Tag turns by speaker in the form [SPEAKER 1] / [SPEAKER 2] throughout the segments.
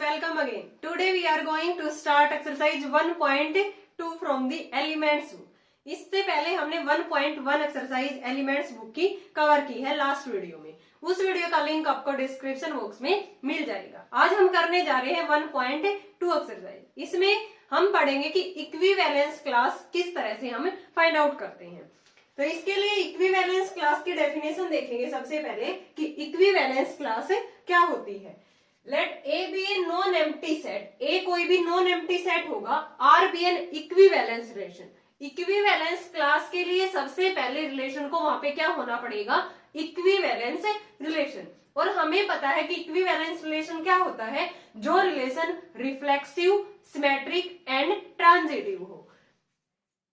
[SPEAKER 1] welcome again. Today we are going to start exercise 1.2 from the elements book. इससे पहले हमने 1.1 exercise elements book की cover की है लास्ट वीडियो में। उस वीडियो का लिंक आपको डिस्क्रिप्शन बॉक्स में मिल जाएगा। आज हम करने जा रहे हैं 1.2 एक्सरसाइज। इसमें हम पढ़ेंगे कि इक्विवेलेंस क्लास किस तरह से हम फाइंड आउट करते हैं। तो इसके लिए इक्विवेलेंस क्लास की डेफिनेशन देखेंगे सबसे पहले कि इक्विवेलेंस क्लास क्या होती है। Let A be a non empty set, A कोई भी नॉन एम्प्टी सेट होगा, R be an equivalence relation. Equivalence class के लिए सबसे पहले रिलेशन को वहां पे क्या होना पड़ेगा, इक्विवेलेंस रिलेशन। और हमें पता है कि इक्विवेलेंस रिलेशन क्या होता है, जो relation reflexive, symmetric and transitive हो।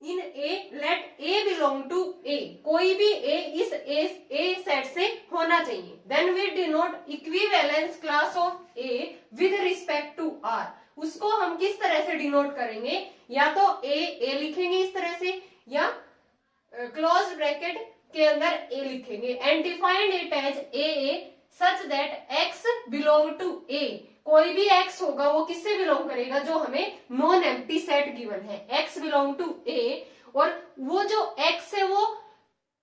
[SPEAKER 1] In A let A belong to A, कोई भी ए इस ए सेट से होना चाहिए। Then we denote equivalence class of A with respect to R. उसको हम किस तरह से डिनोट करेंगे, या तो ए लिखेंगे इस तरह से, या क्लोज ब्रैकेट के अंदर ए लिखेंगे। And defined it as a such that X belong to A. कोई भी एक्स होगा वो किससे बिलोंग करेगा, जो हमें नॉन एम्प्टी सेट गिवन है, एक्स बिलोंग टू ए। और वो जो एक्स है वो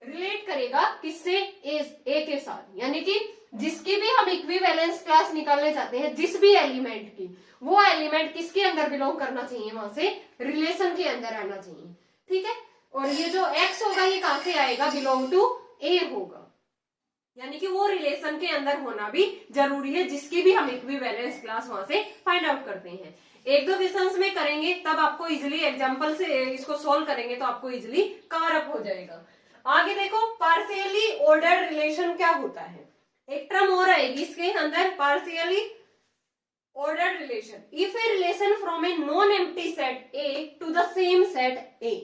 [SPEAKER 1] रिलेट करेगा किससे, ए के साथ। यानी कि जिसकी भी हम इक्विवेलेंस क्लास निकालने चाहते हैं, जिस भी एलिमेंट की, वो एलिमेंट किसके अंदर बिलोंग करना चाहिए, वहां से रिलेशन के अंदर आना चाहिए। ठीक है। और ये जो एक्स होगा ये कहां से आएगा, बिलोंग टू ए होगा। यानी कि वो रिलेशन के अंदर होना भी जरूरी है, जिसकी भी हम इक्विवेलेंस क्लास वहां से फाइंड आउट करते हैं। एक दो क्वेश्चंस में करेंगे, तब आपको इजिली एग्जांपल से इसको सोल्व करेंगे तो आपको इजिली कवर अप हो जाएगा। आगे देखो, पार्शियली ऑर्डर्ड रिलेशन क्या होता है। एक टर्म और आएगी इसके अंदर, partially ordered relation. If a relation from a non empty set A to the same set A,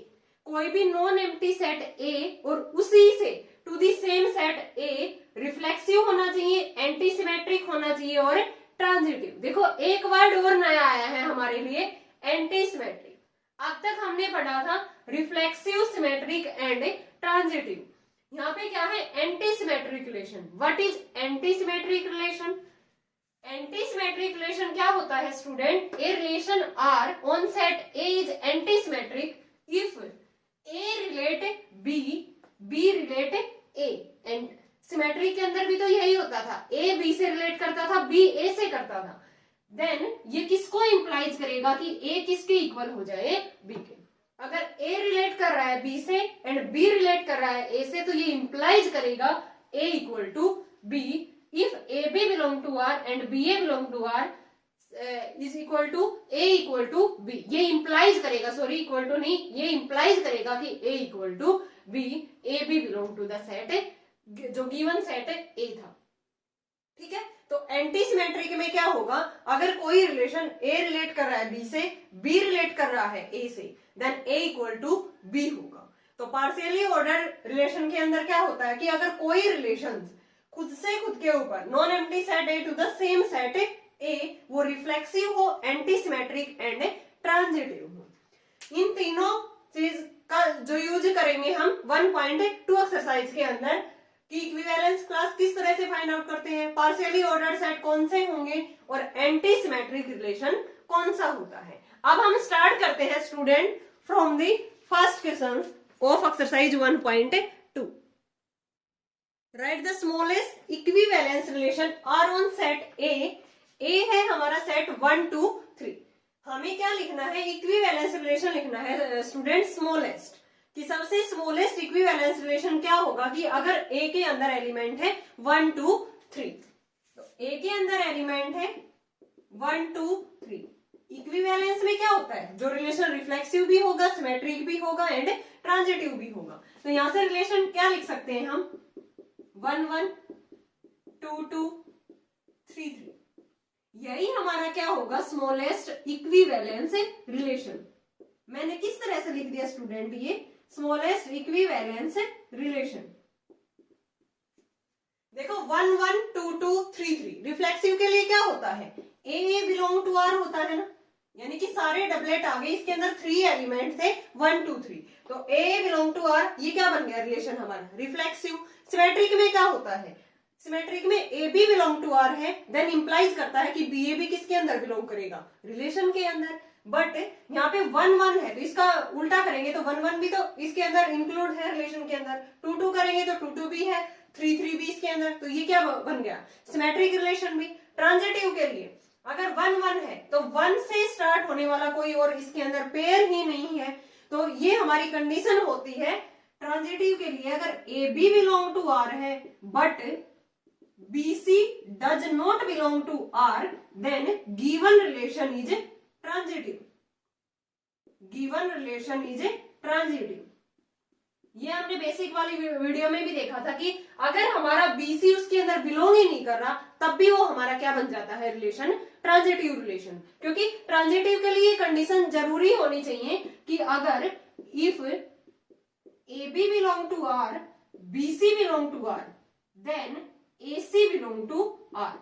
[SPEAKER 1] कोई भी नॉन एम्प्टी सेट ए और उसी से to the same set A reflexive होना चाहिए, एंटी सिमेट्रिक होना चाहिए और ट्रांजिटिव। देखो एक वर्ड और नया आया है हमारे लिए, एंटी सिमेट्रिक। अब तक हमने पढ़ा था रिफ्लेक्सिव, सिमेट्रिक एंड ट्रांजिटिव। यहाँ पे क्या है, anti symmetric relation. What is anti symmetric relation? Anti symmetric relation क्या होता है student, a relation R on set A is anti symmetric if A relate B, B relate A. And symmetry के अंदर भी तो यही होता था, ए बी से रिलेट करता था, बी ए से करता था। देन ये किसको इंप्लाइज करेगा कि ए किसके इक्वल हो जाए, बी के। अगर ए रिलेट कर रहा है बी से एंड बी रिलेट कर रहा है ए से, तो ये इंप्लाइज करेगा A equal to B. If A B belong to R and B A belong to R is equal to A equal to B. ये इंप्लाइज करेगा, सॉरी इक्वल टू नहीं, ये इंप्लाइज करेगा कि A equal to B, A B belong to the set जो given set A था। ठीक है। तो एंटी सिमेट्रिक में क्या होगा, अगर कोई रिलेशन ए रिलेट कर रहा है बी से, बी रिलेट कर रहा है ए से, then A equal to B होगा। तो पार्शियली ऑर्डर्ड रिलेशन के अंदर क्या होता है कि अगर कोई रिलेशन खुद से खुद के ऊपर, non empty set A to the same set A, वो रिफ्लेक्सिव हो, एंटी सिमेट्रिक एंड ट्रांजिटिव हो। इन तीनों चीज का जो यूज करेंगे हम 1.2 एक्सरसाइज के अंदर, कि इक्विवेलेंस क्लास किस तरह से फाइंड आउट करते हैं, पार्शियली ऑर्डर्ड सेट कौन से होंगे और एंटी सिमेट्रिक रिलेशन कौन सा होता है। अब हम स्टार्ट करते हैं student from the first question of exercise 1.2। Write the smallest equivalence relation R on set A. A है हमारा सेट 1 2 3। हमें क्या लिखना है, इक्विवेलेंस रिलेशन लिखना है स्टूडेंट स्मॉलेस्ट, कि सबसे स्मॉलेस्ट इक्विवेलेंस रिलेशन क्या होगा कि अगर ए के अंदर एलिमेंट है 1 2 3, तो ए के अंदर एलिमेंट है 1 2 3। इक्विवेलेंस में क्या होता है, जो रिलेशन रिफ्लेक्सिव भी होगा, सिमेट्रिक भी होगा एंड ट्रांजिटिव भी होगा। तो यहां से रिलेशन क्या लिख सकते हैं हम, 1 1 2 2 3 3। यही हमारा क्या होगा, स्मॉलेस्ट इक्विवेलेंस रिलेशन। मैंने किस तरह से लिख दिया स्टूडेंट, ये स्मॉलेस्ट इक्विवेलेंस रिलेशन। देखो 1 1 2 2 3 3 रिफ्लेक्सिव के लिए क्या होता है, ए बिलोंग टू आर होता है ना, यानी कि सारे डबलेट आ गए, इसके अंदर 3 एलिमेंट थे 1 2 3, तो ए बिलोंग टू आर, ये क्या बन गया रिलेशन हमारा, रिफ्लेक्सिव। सिमेट्रिक में क्या होता है, सिमेट्रिक में A B belong to R है, देन इंप्लाइज करता है कि बी ए बी किसके अंदर बिलोंग करेगा, रिलेशन के अंदर। बट यहाँ पे 1 1 है तो इसका उल्टा करेंगे तो 1 1 भी तो इसके अंदर इंक्लूड है रिलेशन के अंदर, 2 2 करेंगे तो 2 2 भी है, 3 3 भी इसके अंदर, तो ये क्या बन गया, सिमेट्रिक रिलेशन भी। ट्रांजिटिव के लिए अगर 1 1 है तो 1 से स्टार्ट होने वाला कोई और इसके अंदर पेयर ही नहीं है, तो ये हमारी कंडीशन होती है ट्रांजिटिव के लिए। अगर A B belong to R है but BC does not belong to R, then given relation is transitive. Given relation is transitive. ये हमने बेसिक वाली वीडियो में भी देखा था कि अगर हमारा BC उसके अंदर बिलोंग ही नहीं कर रहा तब भी वो हमारा क्या बन जाता है, रिलेशन, ट्रांजिटिव रिलेशन। क्योंकि ट्रांजिटिव के लिए कंडीशन जरूरी होनी चाहिए कि अगर if AB belong to R, BC belong to R, then AC belong to R,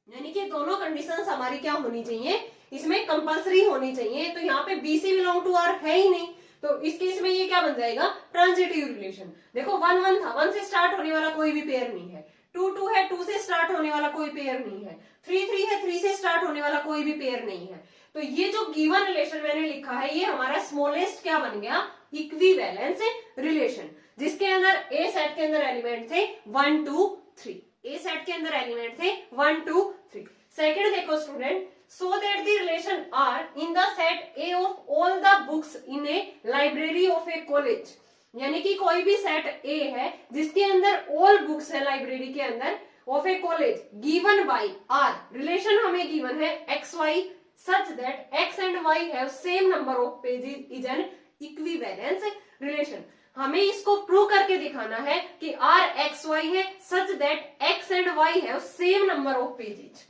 [SPEAKER 1] यानी कि दोनों कंडीशंस हमारी क्या होनी चाहिए, इसमें कंपलसरी होनी चाहिए। तो यहाँ पे BC बिलोंग टू R है ही नहीं, तो इस केस में ये क्या बन जाएगा, ट्रांजिटिव रिलेशन। देखो 1 1 था, 1 से स्टार्ट होने वाला कोई भी पेयर नहीं है, 2 2 है, 2 से स्टार्ट होने वाला कोई पेयर नहीं है, 3 3 है, 3 से स्टार्ट होने वाला कोई भी पेयर नहीं है। तो ये जो गिवन रिलेशन मैंने लिखा है ये हमारा स्मॉलेस्ट क्या बन गया, इक्विवेलेंस रिलेशन, जिसके अंदर ए सेट के अंदर एलिमेंट थे 1 2 3, ए सेट के अंदर एलिमेंट थे 1 2 3। सेकंड देखो student, so that the relation R in the set A of all the books in a library of a college, यानी कि कोई भी सेट ए है जिसके अंदर ऑल बुक्स है लाइब्रेरी के अंदर of a college, given by R, relation हमें गिवन है X Y such that x and y have same number of pages is an equivalence relation। हमें इसको प्रूव करके दिखाना है कि R x y है such that x and y have same number of pages,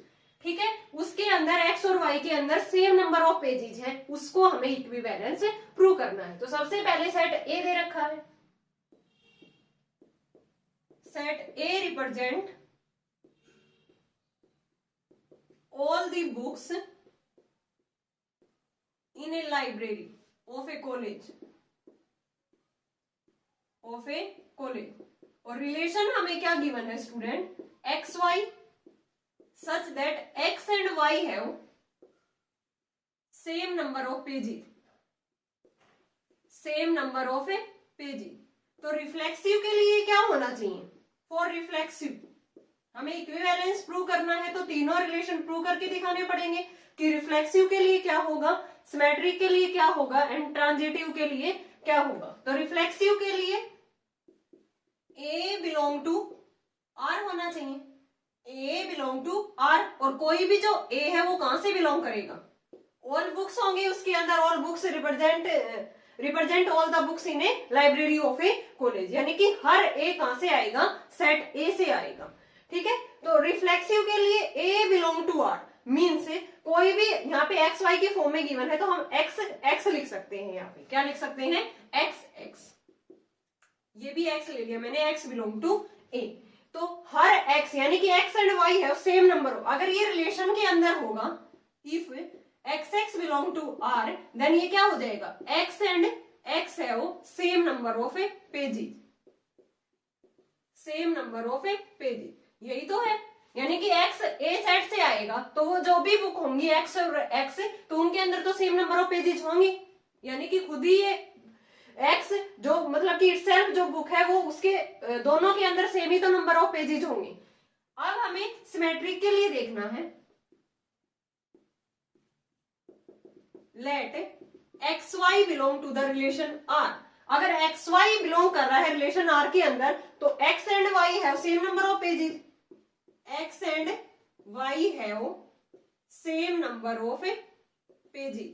[SPEAKER 1] ठीक है, उसके अंदर x और y के अंदर सेम नंबर ऑफ पेजेस है, उसको हमें इक्विवेलेंस प्रूव करना है। तो सबसे पहले सेट A दे रखा है, set A represent all the books in a library of a college, और रिलेशन हमें क्या गिवन है student, X Y such that X and Y have same number of pages, same number of pages. तो reflexive के लिए क्या होना चाहिए, फॉर रिफ्लेक्सिव हमें इक्विवेलेंस प्रूव करना है तो तीनों रिलेशन प्रूव करके दिखाने पड़ेंगे कि रिफ्लेक्सिव के लिए क्या होगा, सिमेट्रिक के लिए क्या होगा एंड ट्रांजिटिव के लिए क्या होगा। तो रिफ्लेक्सिव के लिए A बिलोंग टू R होना चाहिए, A बिलोंग टू R, और कोई भी जो A है वो कहां से बिलोंग करेगा, ऑल बुक्स होंगे उसके अंदर, all books represent all the books in a library of a college, यानी कि हर ए कहां से आएगा, सेट A से आएगा, ठीक है। तो रिफ्लेक्सिव के लिए A belong to R means कोई भी यहाँ पे एक्स वाई की फॉर्म में गिवन है तो हम एक्स एक्स लिख सकते हैं, यहाँ पे क्या लिख सकते हैं, एक्स एक्स, ये भी एक्स ले लिया मैंने, एक्स बिलोंग टू ए। तो हर एक्स यानी कि एक्स एंड वाई है सेम नंबर हो, अगर ये रिलेशन के अंदर होगा, if X X belong to R then ये क्या हो जाएगा, एक्स एंड एक्स है same number of pages, same number of pages, यही तो है। यानी कि x ए सेट से आएगा तो वो जो भी बुक होंगी x और x तो उनके अंदर तो सेम नंबर ऑफ पेजेस होंगे, यानी कि खुद ही ये x जो मतलब कि इटसेल्फ जो बुक है वो उसके दोनों के अंदर सेम ही तो नंबर ऑफ पेजेस होंगे। अब हमें सिमेट्रिक के लिए देखना है, let xy belong to the relation r, अगर xy बिलोंग कर रहा है रिलेशन r के अंदर तो x and y have same number of pages, x and y have same number of pages।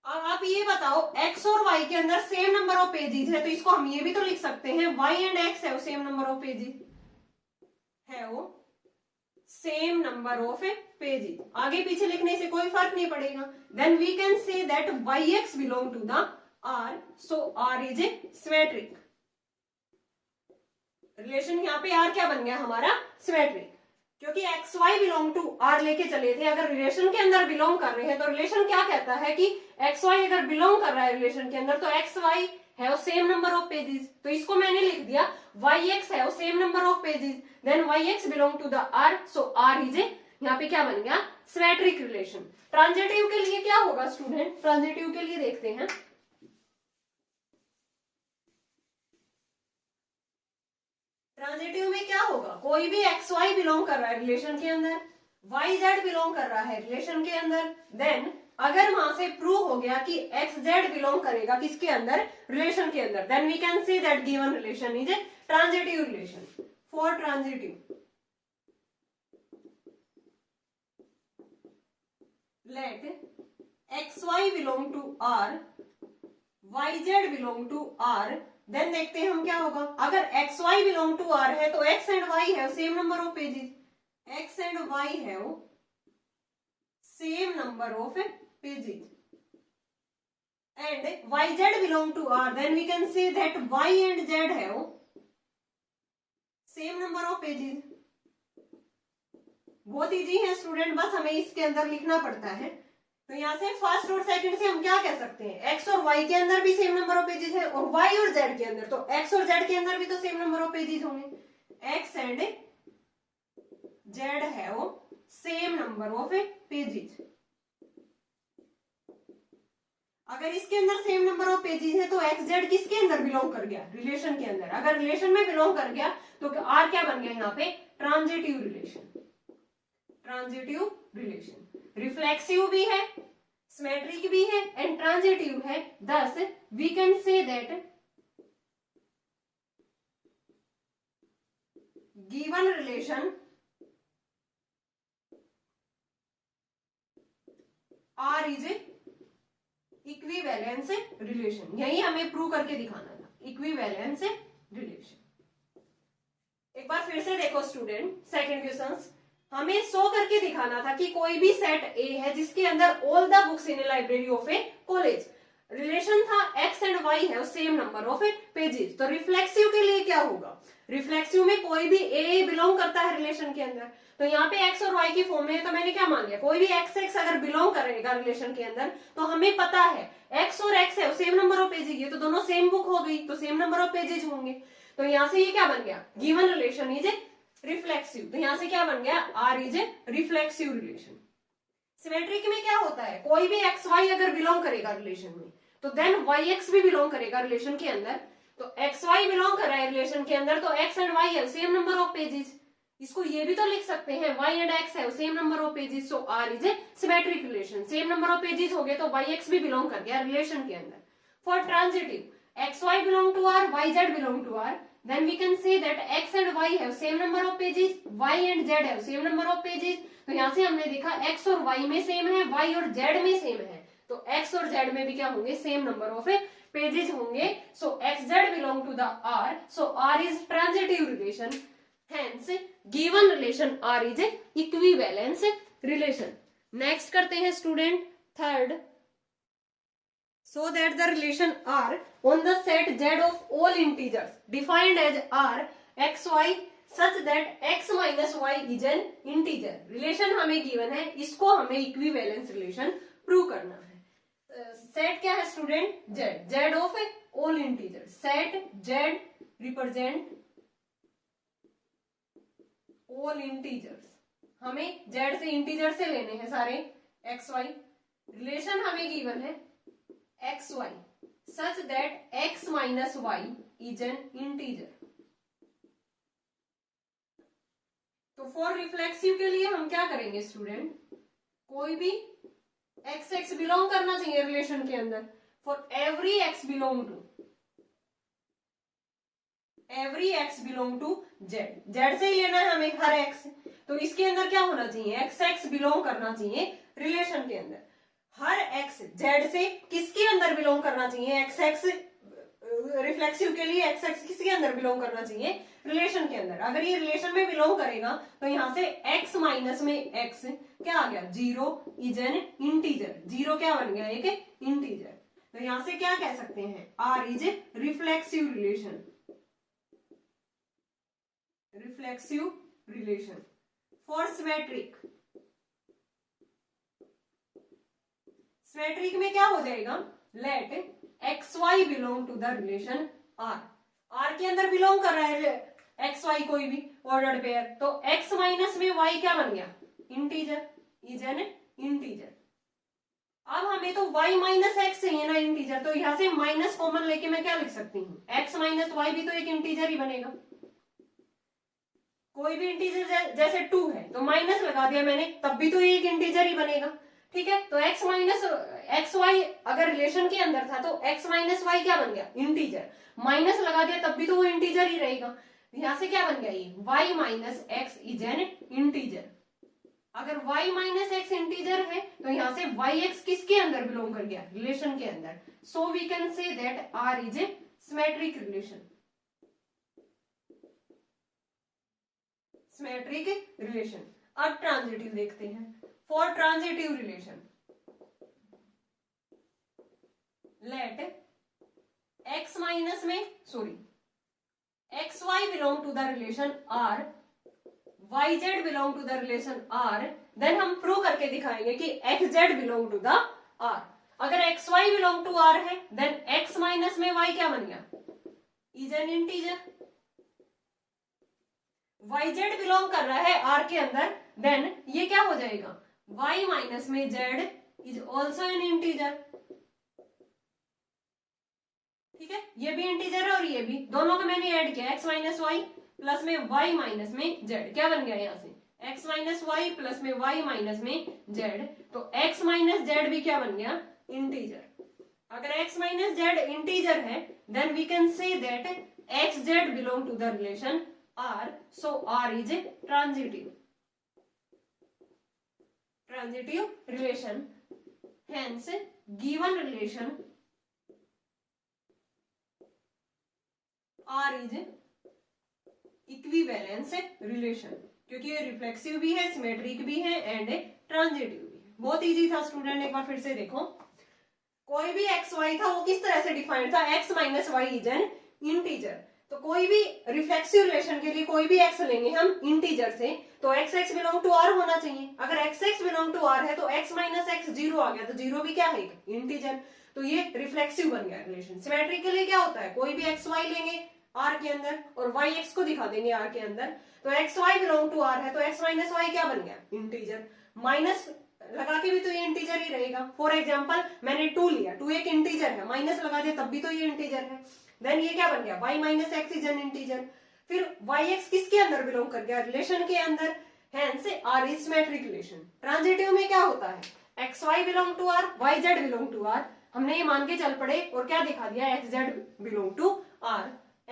[SPEAKER 1] अब आप ये बताओ x और y के अंदर सेम नंबर ऑफ पेजेस है तो इसको हम ये भी तो लिख सकते हैं y and x have same number of pages, have same number of pages, आगे पीछे लिखने से कोई फर्क नहीं पड़ेगा। then we can say that yx belong to the R, so R is a symmetric। Relation यहाँ पे R क्या बन गया हमारा, सिमेट्रिक, क्योंकि X Y belong to R लेके चले थे, अगर रिलेशन के अंदर बिलोंग कर रहे हैं तो रिलेशन क्या कहता है कि एक्स वाई अगर बिलोंग कर रहा है रिलेशन के अंदर तो एक्स वाई है सेम नंबर ऑफ पेजेस, तो इसको मैंने लिख दिया वाई एक्स है same number of pages, then Y X belong to the R, so R is a, यहाँ पे क्या बन गया सिमेट्रिक रिलेशन। ट्रांजिटिव के लिए क्या होगा स्टूडेंट, ट्रांजिटिव के लिए देखते हैं। ट्रांजिटिव में क्या होगा, कोई भी एक्स वाई बिलोंग कर रहा है रिलेशन के अंदर, वाई जेड बिलोंग कर रहा है रिलेशन के अंदर, देन अगर वहां से प्रूव हो गया कि एक्स जेड बिलोंग करेगा किसके अंदर, रिलेशन के अंदर, then we can say that given relation is a transitive relation. For transitive let X Y belong to R, Y Z belong to R, then देखते हैं हम क्या होगा। अगर X Y belong to R है तो एक्स एंड वाई है same number of pages, X and Y है same number of pages, and Y Z belong to R, then we can say that Y and Z है same number of pages. बहुत easy है student, बस हमें इसके अंदर लिखना पड़ता है। तो यहाँ से फर्स्ट और सेकंड से हम क्या कह सकते हैं, एक्स और वाई के अंदर भी सेम नंबर ऑफ पेजेस है और वाई और जेड के अंदर, तो एक्स और जेड के अंदर भी तो सेम नंबर ऑफ पेजेस होंगे, एक्स एंड जेड है सेम नंबर ऑफ पेजेस। अगर इसके अंदर सेम नंबर ऑफ पेजेस है तो एक्स जेड किसके अंदर बिलोंग कर गया, रिलेशन के अंदर। अगर रिलेशन में बिलोंग कर गया तो आर क्या बन गया यहाँ पे, transitive relation. Transitive relation reflexive भी है, सिमेट्रिक भी है एंड ट्रांजिटिव है, thus we can say that given relation R is a equivalence relation. यही हमें प्रूव करके दिखाना था, इक्विवेलेंस रिलेशन। एक बार फिर से देखो स्टूडेंट, सेकंड क्वेश्चन हमें शो करके दिखाना था कि कोई भी सेट ए है जिसके अंदर all the books in a library of a college, relation था एक्स एंड वाई है सेम नंबर ऑफ पेजेस। तो रिफ्लेक्सिव के लिए क्या होगा, रिफ्लेक्सिव में कोई भी ए बिलोंग करता है रिलेशन के अंदर, तो यहाँ पे एक्स और वाई की फॉर्म में है, तो मैंने क्या मान लिया कोई भी एक्स एक्स अगर बिलोंग करेगा रिलेशन के अंदर तो हमें पता है एक्स और एक्स है सेम नंबर ऑफ पेजेस, ये तो दोनों सेम बुक हो गई तो सेम नंबर ऑफ पेजेस होंगे। तो यहाँ से ये क्या बन गया, given relation is a reflexive. तो यहां से क्या बन गया, R is a reflexive relation. Symmetric में क्या होता है, कोई भी एक्स वाई अगर बिलोंग करेगा रिलेशन में तो देन वाई एक्स भी बिलोंग करेगा रिलेशन के अंदर। तो एक्स वाई बिलोंग कर रहा है रिलेशन के अंदर तो एक्स एंड वाई है सेम नंबर ऑफ पेजेस। इसको ये भी तो लिख सकते हैं वाई एंड एक्स है same number of pages, so R is a symmetric relation. Same number of pages हो गए तो वाई एक्स भी बिलोंग कर गया रिलेशन के अंदर। For transitive X Y belong to R, Y Z belong to R, then we can say that x and y have same number of pages, y and z have same number of pages। तो यहाँ से हमने देखा x और y में same है, y और z में सेम है, तो x और z में भी क्या होंगे, सेम नंबर ऑफ पेजेस होंगे। सो x z belong to the r, so r is transitive relation, hence given relation r is a equivalence relation। Next करते हैं student third, so that the relation R on the set Z of all integers defined as R x y such that x minus y is an integer। Relation हमें given है, इसको हमें equivalence relation prove करना है। Set क्या है student, Z, Z of all integers, set Z represent all integers। हमें Z से इंटीजर से लेने हैं सारे x y। रिलेशन हमें गिवन है X Y such that X minus Y is an integer. तो फॉर रिफ्लेक्सिव के लिए हम क्या करेंगे स्टूडेंट, कोई भी एक्स एक्स बिलोंग करना चाहिए रिलेशन के अंदर। For every X belong to Z, Z से ही लेना है हमें हर एक्स, तो इसके अंदर क्या होना चाहिए, एक्स एक्स बिलोंग करना चाहिए रिलेशन के अंदर। हर एक्स जेड से किसके अंदर बिलोंग करना चाहिए, एक्स एक्स रिफ्लेक्सिव के लिए एक्स एक्स किसके अंदर बिलोंग करना चाहिए, रिलेशन के अंदर। अगर ये रिलेशन में बिलोंग करेगा तो यहाँ से x माइनस में x क्या आ गया, zero is an integer. Zero क्या बन गया, एक इंटीजर। तो यहाँ से क्या कह सकते हैं, R is a reflexive relation. Reflexive relation for symmetric, symmetric में क्या हो जाएगा, let X Y belong to the relation R, R के अंदर बिलोंग कर रहा है एक्स वाई कोई भी ऑर्डर्ड पेयर, तो एक्स माइनस में वाई क्या बन गया, इंटीजर, इज एन इंटीजर। अब हमें तो y माइनस एक्स चाहिए ना इंटीजर, तो यहां से माइनस कॉमन लेके मैं क्या लिख सकती हूँ, x माइनस वाई भी तो एक इंटीजर ही बनेगा, कोई भी इंटीजर जैसे 2 है तो माइनस लगा दिया मैंने, तब भी तो ये एक इंटीजर ही बनेगा। ठीक है, तो x माइनस एक्स वाई अगर रिलेशन के अंदर था तो x माइनस वाई क्या बन गया, इंटीजर, माइनस लगा दिया तब भी तो वो इंटीजर ही रहेगा। यहां से क्या बन गया, ये y minus x is an integer. अगर y माइनस एक्स इंटीजर है तो यहां से yx किसके अंदर बिलोंग कर गया, रिलेशन के अंदर, so we can say that r is a symmetric relation, symmetric relation. अब ट्रांजिटिव देखते हैं, for transitive relation let x minus में X Y belong to the relation r, Y Z belong to the relation r, then हम prove करके दिखाएंगे कि X Z belong to the r। अगर X Y belong to r है then x minus में y क्या बन गया, is an integer. Y Z belong कर रहा है r के अंदर, देन ये क्या हो जाएगा, y माइनस में z is also an integer. ठीक है, ये भी इंटीजर है और ये भी, दोनों को मैंने ऐड किया, x माइनस वाई प्लस में y माइनस में z, क्या बन गया यहाँ से x माइनस वाई प्लस में y माइनस में z, तो x माइनस z भी क्या बन गया, इंटीजर। अगर x माइनस z इंटीजर है then we can say that X Z belong to the relation r, so r is a transitive relation, hence given relation r is equivalence relation, क्योंकि ये reflexive भी है, symmetric भी है and transitive भी है। बहुत इजी था स्टूडेंट, एक बार फिर से देखो, कोई भी एक्स वाई था वो किस तरह से डिफाइंड था, X minus Y is an integer. तो कोई भी रिफ्लेक्सिव रिलेशन के लिए कोई भी एक्स लेंगे हम इंटीजर से, तो X X belong to R होना चाहिए। अगर X X belong to R है तो एक्स माइनस एक्स जीरो आ गया, तो जीरो भी क्या है, इंटीजर, तो ये रिफ्लेक्सिव बन गया रिलेशन। सिमेट्रिक के लिए क्या होता है, कोई भी एक्स वाई लेंगे आर के अंदर और वाई एक्स को दिखा देंगे आर के अंदर, तो X Y belong to R है तो एक्स माइनस वाई क्या बन गया, इंटीजर, माइनस लगा के भी तो ये इंटीजर ही रहेगा। फॉर एग्जांपल मैंने 2 लिया, 2 एक इंटीजर है, माइनस लगा दिया तब भी तो ये इंटीजर है, देन ये क्या बन गया, y minus x is an integer. फिर yx किसके अंदर बिलोंग कर गया, रिलेशन के अंदर, hence r is symmetric relation. Transitive में क्या होता है, xy belong to r, yz belong to r, हमने ये मान के चल पड़े और क्या दिखा दिया, xz belong to r,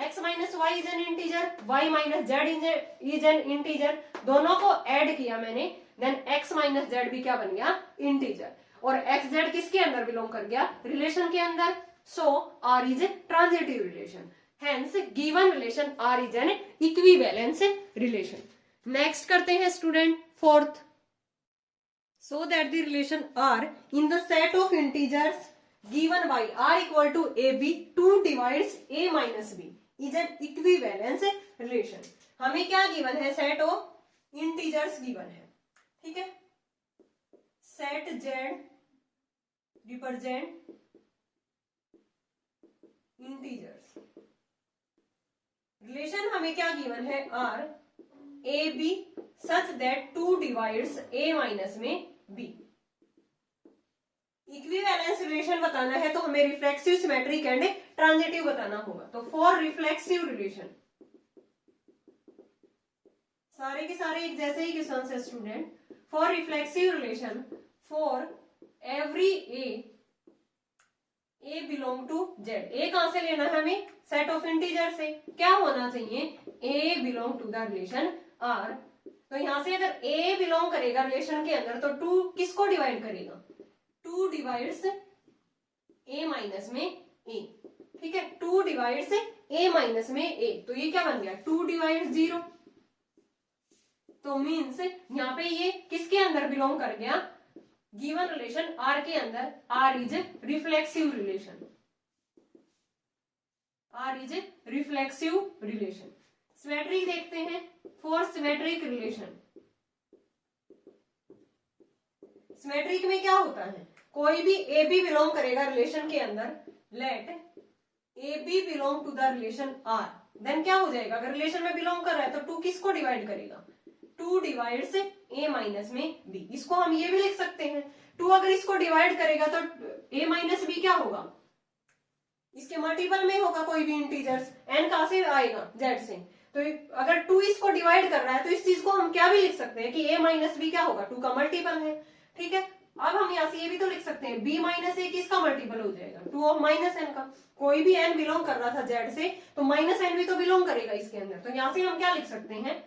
[SPEAKER 1] x minus Y is an integer, y minus Z is an integer, दोनों को ऐड किया मैंने, देन x माइनस जेड भी क्या बन गया, इंटीजर, और xz किसके अंदर बिलोंग कर गया, रिलेशन के अंदर, so r is a transitive relation, hence given relation r is an equivalence relation। next करते हैं student fourth, so that the relation r in the set of integers given by r equal to ab 2 divides a minus b is an equivalence relation। हमें क्या given है, set of integers given है, ठीक है, set z represent integers, relation हमें क्या given है, r a b such that 2 divides a minus में b। इक्विवेलेंस रिलेशन बताना है तो हमें रिफ्लेक्सिव, सिमेट्रिक एंड ट्रांजिटिव बताना होगा। तो फॉर रिफ्लेक्सिव रिलेशन, सारे के सारे एक जैसे ही क्वेश्चन है student, for reflexive relation for every A belong to Z, A कहां से लेना है हमें, सेट ऑफ इंटीजर से, क्या होना चाहिए, A belong to the relation R. तो यहां से अगर ए बिलोंग करेगा रिलेशन के अंदर तो 2 किसको डिवाइड करेगा, 2 डिवाइड्स ए माइनस में ए, ठीक है, 2 डिवाइड्स ए माइनस में ए, तो ये क्या बन गया, 2 डिवाइड्स 0, तो मीन्स यहाँ पे ये किसके अंदर बिलोंग कर गया, गिवन रिलेशन R के अंदर, R is reflexive relation, R is reflexive relation. Symmetric देखते हैं, फॉर सिमेट्रिक रिलेशन सिमेट्रिक में क्या होता है, कोई भी ए बी बिलोंग करेगा रिलेशन के अंदर, let A B belong to the relation R, then क्या हो जाएगा, अगर रिलेशन में बिलोंग कर रहा है तो टू किसको डिवाइड करेगा, टू डिवाइड्स ए माइनस में बी। इसको हम ये भी लिख सकते हैं, टू अगर इसको डिवाइड करेगा तो ए माइनस बी क्या होगा, इसके मल्टीपल में होगा कोई भी इंटीजर्स, एन कहां से आएगा, जेड से। तो अगर टू इसको डिवाइड कर रहा है तो इस चीज को हम क्या भी लिख सकते हैं कि ए माइनस बी क्या होगा, टू का मल्टीपल है। ठीक है, अब हम यहाँ से ये भी तो लिख सकते हैं बी माइनस ए किसका मल्टीपल हो जाएगा, टू ऑफ माइनस एन का। कोई भी एन बिलोंग कर रहा था जेड से तो माइनस एन भी तो बिलोंग करेगा इसके अंदर। तो यहाँ से हम क्या लिख सकते हैं,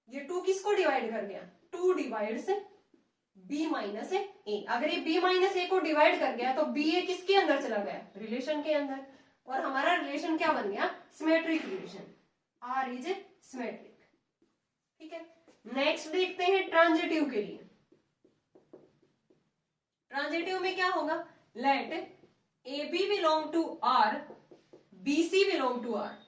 [SPEAKER 1] ये टू किसको डिवाइड कर गया, टू डिवाइड्स बी माइनस ए। अगर ये बी माइनस ए को डिवाइड कर गया तो बी ए किसके अंदर चला गया, रिलेशन के अंदर, और हमारा रिलेशन क्या बन गया, symmetric relation, R is symmetric. ठीक है, नेक्स्ट देखते हैं ट्रांजिटिव के लिए। ट्रांजिटिव में क्या होगा, let A B belong to R, B C belong to R.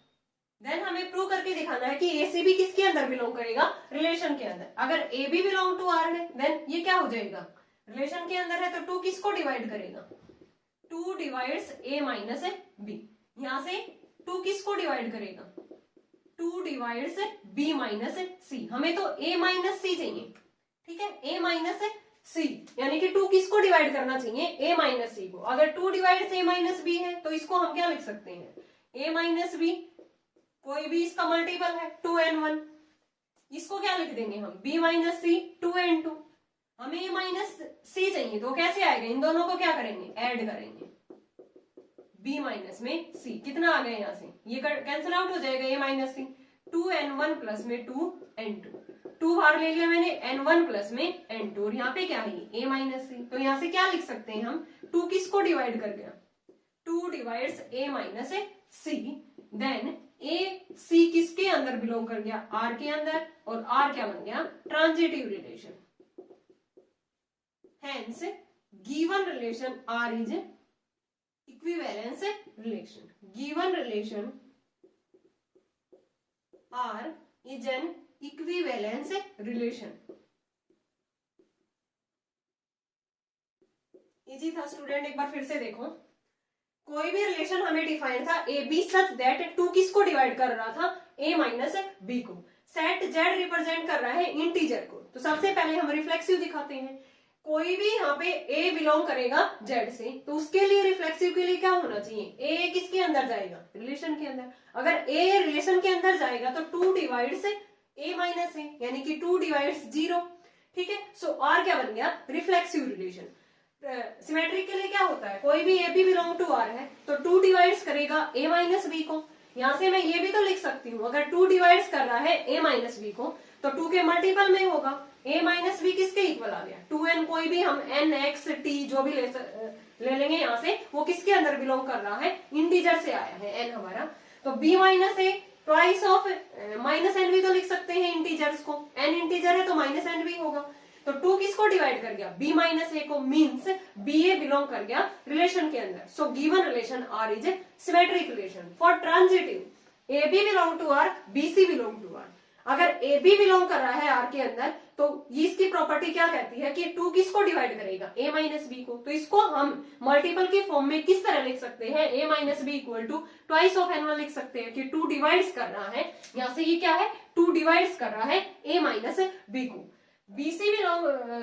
[SPEAKER 1] Then हमें प्रूव करके दिखाना है कि ए सी भी किसके अंदर बिलोंग करेगा, रिलेशन के अंदर। अगर A B belong to R है देन ये क्या हो जाएगा, रिलेशन के अंदर है तो टू किसको डिवाइड करेगा, to divides A minus B. यहां से टू किसको डिवाइड करेगा, टू डिवाइड्स बी माइनस सी। हमें तो ए माइनस सी चाहिए। ठीक है, ए माइनस सी यानी कि टू किसको डिवाइड करना चाहिए, ए माइनस सी को। अगर to divides A minus B है तो इसको हम क्या लिख सकते हैं, ए माइनस बी, कोई भी इसका मल्टीपल है 2n1, इसको क्या लिख देंगे हम, b माइनस सी 2n2। हमें a माइनस सी चाहिए तो कैसे आएगा, इन दोनों को क्या करेंगे, ऐड करेंगे, b माइनस में c। कितना आ गया यहाँ से, ये कैंसिल आउट हो जाएगा, a minus C, 2n1 plus में 2n2, 2 बाहर ले लिया मैंने, n1 प्लस में n2, और यहाँ पे क्या है a माइनस सी। तो यहाँ से क्या लिख सकते हैं हम, 2 किसको डिवाइड कर गया, 2 divides a minus C. Then A C किसके अंदर बिलोंग कर गया, आर के अंदर, और आर क्या बन गया, transitive relation. Hence given relation R is equivalence relation. Given relation R is an equivalence relation. Easy था स्टूडेंट, एक बार फिर से देखो। कोई भी रिलेशन हमें डिफाइन था A B such that two किसको डिवाइड कर रहा था, ए माइनस बी को। सेट जेड रिप्रेजेंट कर रहा है इंटीजर को। तो सबसे पहले हम रिफ्लेक्सिव दिखाते हैं। कोई भी यहाँ पे ए बिलोंग करेगा जेड से तो उसके लिए रिफ्लेक्सिव के लिए क्या होना चाहिए, ए किसके अंदर जाएगा, रिलेशन के अंदर। अगर ए रिलेशन के अंदर जाएगा तो 2 डिवाइड्स ए माइनस ए यानी कि 2 डिवाइड्स 0। ठीक है, सो आर क्या बन गया, रिफ्लेक्सिव रिलेशन। सिमेट्रिक के लिए क्या होता है, कोई भी A B belong to R है तो 2 डिवाइड्स करेगा ए माइनस बी को। यहां से मैं ये भी तो लिख सकती हूँ, अगर 2 डिवाइड्स कर रहा है ए माइनस बी को तो 2 के मल्टीपल में होगा। ए माइनस बी किसके इक्वल आ गया, 2n। कोई भी हम n x t जो भी ले लेंगे यहाँ से, वो किसके अंदर बिलोंग कर रहा है, इंटीजर से आया है n हमारा। तो b minus A twice of minus N भी तो लिख सकते हैं इंटीजर्स को, n इंटीजर है तो माइनस एन भी होगा। तो 2 किसको डिवाइड कर गया, b माइनस ए को, मीन्स बी ए बिलोंग कर गया रिलेशन के अंदर। So given relation R is a symmetric relation. For transitive A B belong to R, B C belong to R. अगर ए बी बिलोंग कर रहा है आर के अंदर तो इसकी प्रॉपर्टी क्या कहती है कि 2 किसको डिवाइड करेगा, ए माइनस बी को। तो इसको हम मल्टीपल के फॉर्म में किस तरह लिख सकते हैं, A minus B equal to twice of n1 लिख सकते हैं कि 2 डिवाइड्स कर रहा है। यहां से ये क्या है, 2 डिवाइड्स कर रहा है ए माइनस बी को। बीसी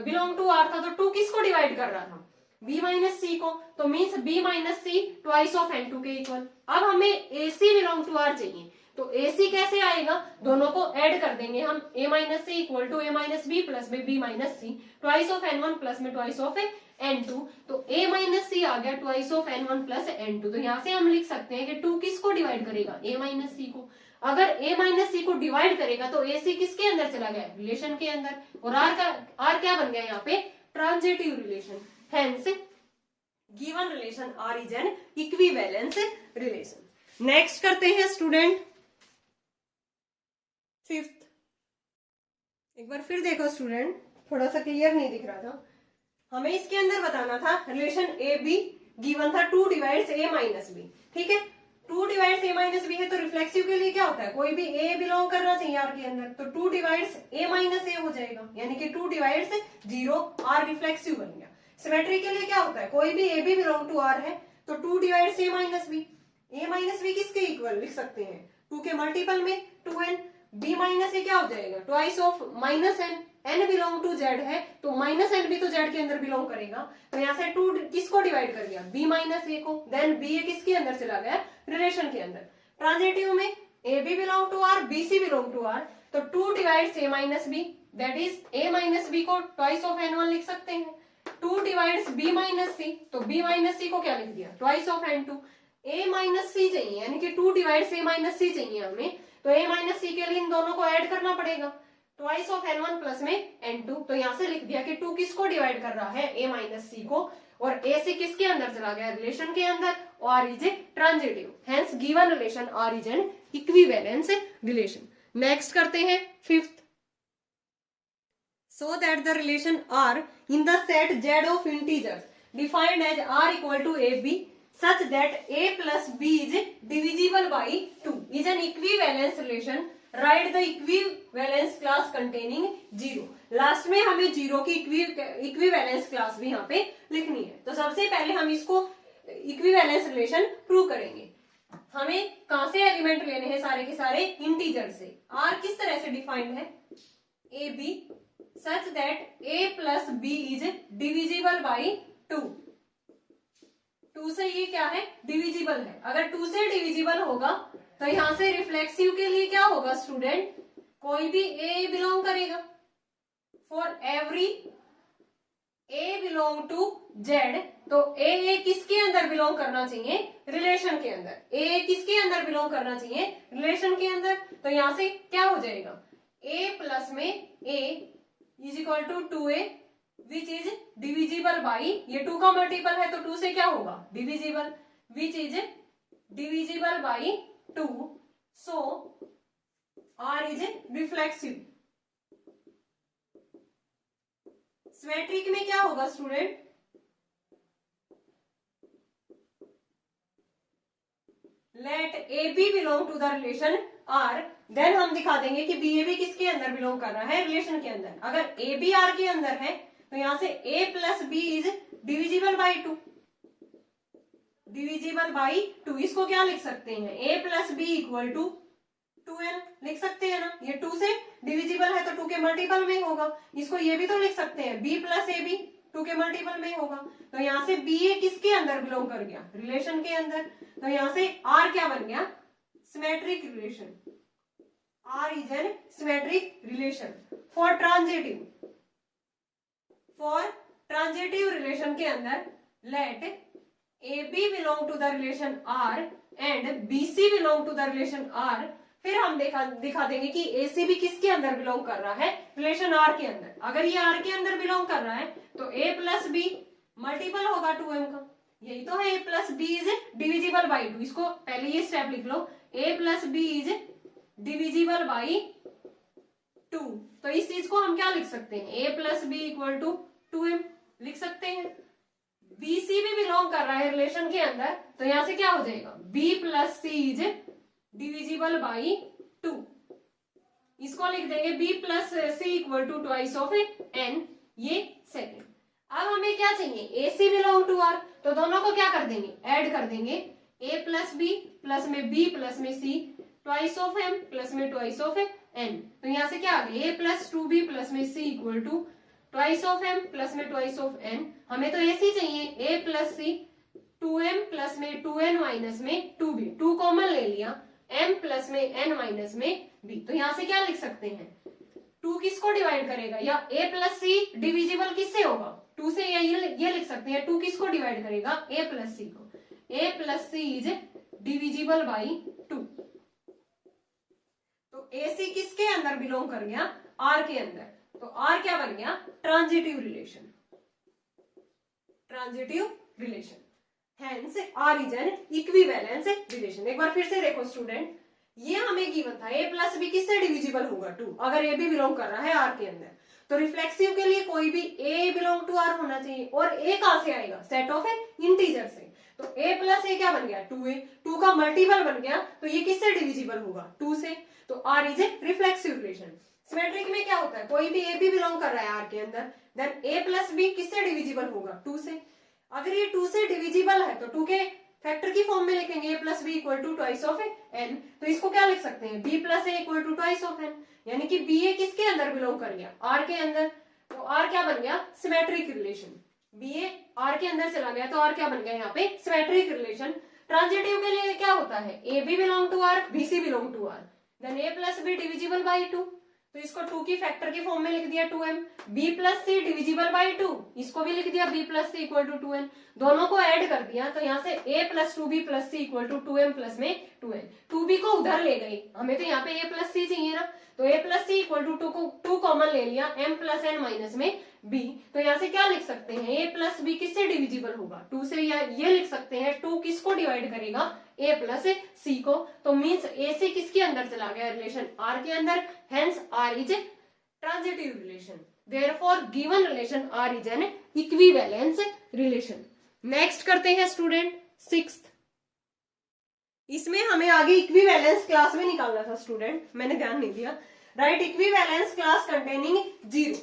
[SPEAKER 1] बिलोंग टू आर था तो 2 किसको डिवाइड कर रहा था, b माइनस सी को। तो means b minus C twice of n2 के इक्वल। अब हमें ac बिलोंग टू आर चाहिए तो ac कैसे आएगा, दोनों को ऐड कर देंगे हम, a minus C equal to a minus B plus b minus C twice of n1 plus में ट्वाइस ऑफ n2। तो a माइनस सी आ गया twice of n1 plus n2। तो यहाँ से हम लिख सकते हैं कि 2 किसको डिवाइड करेगा, a माइनस सी को। अगर a माइनस सी को डिवाइड करेगा तो ac किसके अंदर चला गया, रिलेशन के अंदर। और r क्या बन गया यहाँ पे, transitive relation. Hence given relation r is an equivalence relation. Next करते हैं स्टूडेंट 5th। एक बार फिर देखो स्टूडेंट, थोड़ा सा क्लियर नहीं दिख रहा था। हमें इसके अंदर बताना था रिलेशन ए बी गिवन था 2 डिवाइड्स ए माइनस बी। ठीक है, two divides A minus B है तो रिफ्लेक्सिव के लिए क्या होता है, कोई भी ए बिलोंग करना चाहिए आर के अंदर, तो two divides A minus A हो जाएगा, यानी कि two divides zero, R reflexive बन गया। सिमेट्री के लिए क्या होता है, कोई भी A B belong to R है तो two divides A minus B. A minus B किसके इक्वल लिख सकते हैं, टू के मल्टीपल में 2n, बी माइनस ए क्या हो जाएगा, twice of minus N, N belong to Z है तो माइनस एन भी तो जेड के अंदर बिलोंग करेगा, तो यहाँ से टू किसको डिवाइड कर दिया, बी माइनस ए को, देन बी ए किसके अंदर चला गया, रिलेशन के अंदर। ट्रांजिटिव में A B belong to R, B C belong to R, तो two divides A minus B, that is A minus B को ट्वाइस ऑफ एन वन लिख सकते हैं। Two divides B minus C, तो B minus C को क्या लिख दिया, twice of N two. A minus C चाहिए, यानी कि two divides A minus C चाहिए हमें, तो ए माइनस सी के लिए इन दोनों को ऐड करना पड़ेगा, twice of N one plus में एन टू, तो यहां से लिख दिया कि टू किसको डिवाइड कर रहा है, ए माइनस सी को, और ए से किसके अंदर चला गया, रिलेशन के अंदर, R is a transitive, hence given relation R is an equivalence relation. Next करते हैं fifth, so that the relation R in the set Z of integers defined as R equal to AB such that A plus B is divisible by 2 is an equivalence relation. Write the equivalence class containing 0. Last में हमें zero की equivalence class भी यहाँ पे लिखनी है, तो सबसे पहले हम इसको इक्विवेलेंस रिलेशन प्रूव करेंगे। हमें कहां से एलिमेंट लेने हैं, सारे के सारे इंटीजर से। R किस तरह से डिफाइंड है, A B such that a plus b is divisible by 2। 2 से ये क्या है, डिविजिबल है। अगर 2 से डिविजिबल होगा तो यहां से रिफ्लेक्सिव के लिए क्या होगा स्टूडेंट, कोई भी a बिलोंग करेगा। For every a belong to z, तो a किसके अंदर बिलोंग करना चाहिए, रिलेशन के अंदर। a किसके अंदर बिलोंग करना चाहिए, रिलेशन के अंदर, तो यहां से क्या हो जाएगा, a प्लस में a is equal to 2a which is divisible by, ये 2 का मल्टीपल है तो 2 से क्या होगा, divisible, which is divisible by 2, so R is reflexive. Symmetric में क्या होगा student, let A B belong to the relation R, then हम दिखा देंगे कि बी ए बी किसके अंदर बिलोंग कर रहा है, रिलेशन के अंदर। अगर ए बी आर के अंदर है तो यहां से a plus B is divisible by 2, divisible by 2, इसको क्या लिख सकते हैं, a plus B equal to 2n लिख सकते हैं ना, ये 2 से डिविजिबल है तो 2 के मल्टीपल में होगा। इसको ये भी तो लिख सकते हैं b प्लस ए बी 2 के मल्टीपल में होगा, तो यहाँ से बी ए किसके अंदर बिलोंग कर गया, रिलेशन के अंदर, तो यहाँ से R क्या बन गया, symmetric relation. R is an symmetric relation. For transitive relation के अंदर let AB belong to the relation R and BC belong to the relation R, फिर हम दिखा देंगे कि AC भी किसके अंदर बिलोंग कर रहा है, रिलेशन R के अंदर। अगर ये R के अंदर बिलोंग कर रहा है तो A प्लस बी मल्टीपल होगा 2m का, यही तो है, A plus B is divisible by 2। इसको पहले ये स्टेप लिख लो, A plus B is divisible by 2, तो इस चीज को हम क्या लिख सकते हैं, a plus B equal to 2m लिख सकते हैं। BC भी बिलोंग कर रहा है रिलेशन के अंदर, तो यहां से क्या हो जाएगा, b plus C is divisible by 2, इसको लिख देंगे b plus C equal to twice of n, ये सेकेंड। अब हमें क्या चाहिए, AC बिलोंग टू R, तो दोनों को क्या कर देंगे, ऐड कर देंगे, a प्लस बी प्लस में b प्लस में c twice of m plus में ट्वाइस ऑफ n, तो यहां से क्या आ गया, a प्लस 2b प्लस में c equal to twice of m plus में ट्वाइस ऑफ n। हमें तो AC चाहिए, a plus c 2m plus में 2n माइनस में 2b, 2 कॉमन ले लिया, m प्लस में n माइनस में b, तो यहां से क्या लिख सकते हैं, 2 किसको डिवाइड करेगा, या a प्लस c डिविजिबल किससे होगा, 2 से, या ये लिख सकते हैं 2 किसको डिवाइड करेगा, a प्लस c को, a plus c is divisible by 2, तो AC किसके अंदर बिलोंग कर गया, R के अंदर, तो R क्या बन गया, transitive relation, transitive relation, hence R is an equivalence relation. एक बार फिर से देखो स्टूडेंट, ये हमें गिवन था a प्लस बी किससे डिविजिबल होगा, 2, अगर a भी बिलोंग कर रहा है R के अंदर, तो रिफ्लेक्सिव के लिए कोई भी a बिलोंग टू R होना चाहिए, और a कहां से आएगा, सेट ऑफ इंटीजर से। तो a प्लस ए क्या बन गया 2a, 2 का मल्टीपल बन गया तो ये किससे डिविजिबल होगा 2 से, तो r is a reflexive relation. Symmetric में क्या होता है, कोई भी a भी बिलोंग कर रहा है r के अंदर, देन a प्लस b किससे डिविजिबल होगा 2 से। अगर ये 2 से डिविजिबल है तो 2 के फैक्टर की फॉर्म में लिखेंगे a plus B equal to twice of n, तो इसको क्या लिख सकते हैं b plus A equal to twice of n, यानी कि बी ए किसके अंदर बिलोंग कर गया r के अंदर, तो r क्या बन गया सिमेट्रिक रिलेशन, बी ए r के अंदर चला गया तो r क्या बन गया यहाँ पे सिमेट्रिक रिलेशन। ट्रांजिटिव के लिए क्या होता है, A B belong to r, B C belong to r, then a plus B divisible by 2, तो इसको 2 की फैक्टर के फॉर्म में लिख दिया 2m, b plus C divisible by 2, इसको भी लिख दिया b plus C equal to 2n, दोनों को ऐड कर दिया तो यहाँ से a plus 2b plus C equal to 2m plus में 2n, 2b को उधर ले गए, हमें तो यहाँ पे a प्लस सी चाहिए ना, तो a plus C equal to 2 को 2 कॉमन ले लिया, m प्लस n माइनस में b, तो यहाँ से क्या लिख सकते हैं a प्लस b किससे डिविजिबल होगा 2 से, या ये लिख सकते हैं 2 किसको डिवाइड करेगा a प्लस c को, तो मीन्स a से किसके अंदर चला गया रिलेशन r के अंदर, hence r is a transitive relation, therefore given relation r is an equivalence relation. Next करते हैं स्टूडेंट 6th, इसमें हमें आगे इक्विवेलेंस क्लास में निकालना था स्टूडेंट, मैंने ध्यान नहीं दिया। राइट इक्विवेलेंस क्लास कंटेनिंग 0,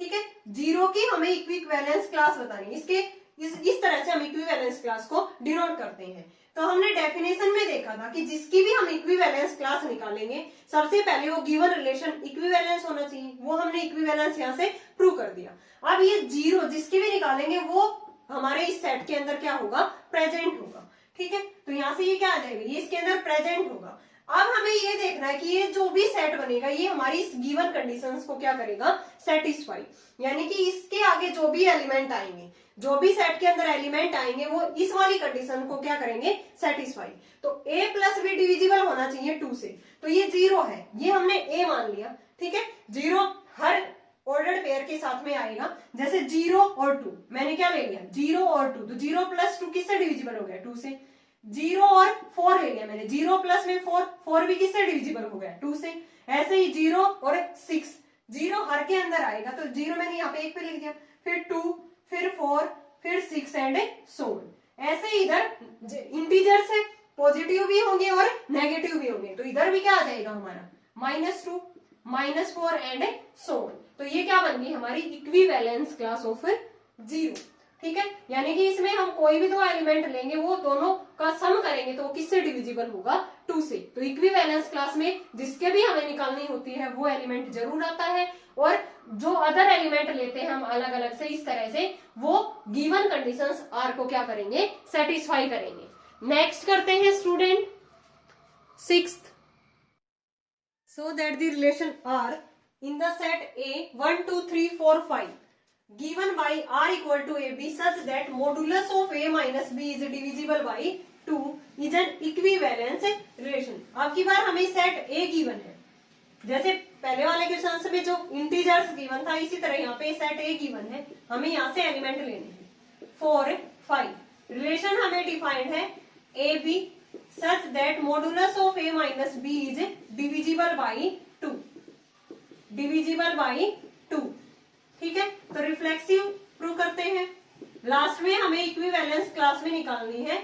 [SPEAKER 1] ठीक है, 0 की हमें इक्विवेलेंस क्लास बतानी, इसके इस तरह से हम इक्विवेलेंस क्लास को डिनोट करते हैं। तो हमने डेफिनेशन में देखा था कि जिसकी भी हम इक्विवेलेंस क्लास निकालेंगे सबसे पहले वो गिवन रिलेशन इक्विवेलेंस होना चाहिए, वो हमने इक्विवेलेंस यहाँ से प्रूव कर दिया। अब ये 0 जिसकी भी निकालेंगे वो हमारे इस सेट के अंदर क्या होगा प्रेजेंट होगा, ठीक है, तो यहाँ से ये क्या आ जाएगा, ये इसके अंदर प्रेजेंट होगा। अब हमें ये देखना है कि ये जो भी सेट बनेगा ये हमारी इस गिवन कंडीशंस को क्या करेगा सेटिस्फाई, यानी कि इसके आगे जो भी एलिमेंट आएंगे, जो भी सेट के अंदर एलिमेंट आएंगे वो इस वाली कंडीशन को क्या करेंगे सेटिस्फाई। तो a प्लस बी डिविजिबल होना चाहिए 2 से, तो ये 0 है, ये हमने a मान लिया, ठीक है, 0 हर ऑर्डर्ड पेयर के साथ में आएगा, जैसे 0 और 2 मैंने क्या ले लिया 0 और 2, तो 0 प्लस 2 किससे डिविजिबल हो गया 2 से, 0 और 4 ले लिया मैंने, 0 प्लस में 4, 4 भी किससे डिविजिबल हो गया 2 से, ऐसे ही 0 और 6, 0 हर के अंदर आएगा तो 0 मैंने यहाँ पे 1 पे लिख दिया, फिर 2, फिर 4, फिर 6 एंड सो ऑन। ऐसे इधर इंटीजर्स है, पॉजिटिव भी होंगे और नेगेटिव भी होंगे, तो इधर भी क्या आ जाएगा हमारा -2, -4 एंड सो ऑन। तो ये क्या बन गई हमारी इक्विवेलेंस क्लास ऑफ 0, ठीक है, यानी कि इसमें हम कोई भी दो एलिमेंट लेंगे वो दोनों का सम करेंगे तो वो किससे डिविजिबल होगा 2 से। तो इक्विवेलेंस क्लास में जिसके भी हमें निकालनी होती है वो एलिमेंट जरूर आता है, और जो अदर एलिमेंट लेते हैं हम अलग अलग से इस तरह से वो गिवन कंडीशंस आर को क्या करेंगे सेटिस्फाई करेंगे। नेक्स्ट करते हैं student 6th, so that the relation R in the set A 1 2 3 4 5 given by R equal to AB such that modulus of A minus B is divisible by 2 is an equivalence relation। अब की बार हमें set A given है, जैसे पहले वाले question में जो integers given था इसी तरह यहाँ पे सेट A गिवन है, हमें यहाँ से एलिमेंट लेने हैं 4 5। रिलेशन हमें डिफाइंड है AB such that modulus of A minus B is divisible by 2, divisible by 2, ठीक है। तो रिफ्लेक्सिव प्रूव करते हैं, लास्ट में हमें इक्विवेलेंस क्लास में निकालनी है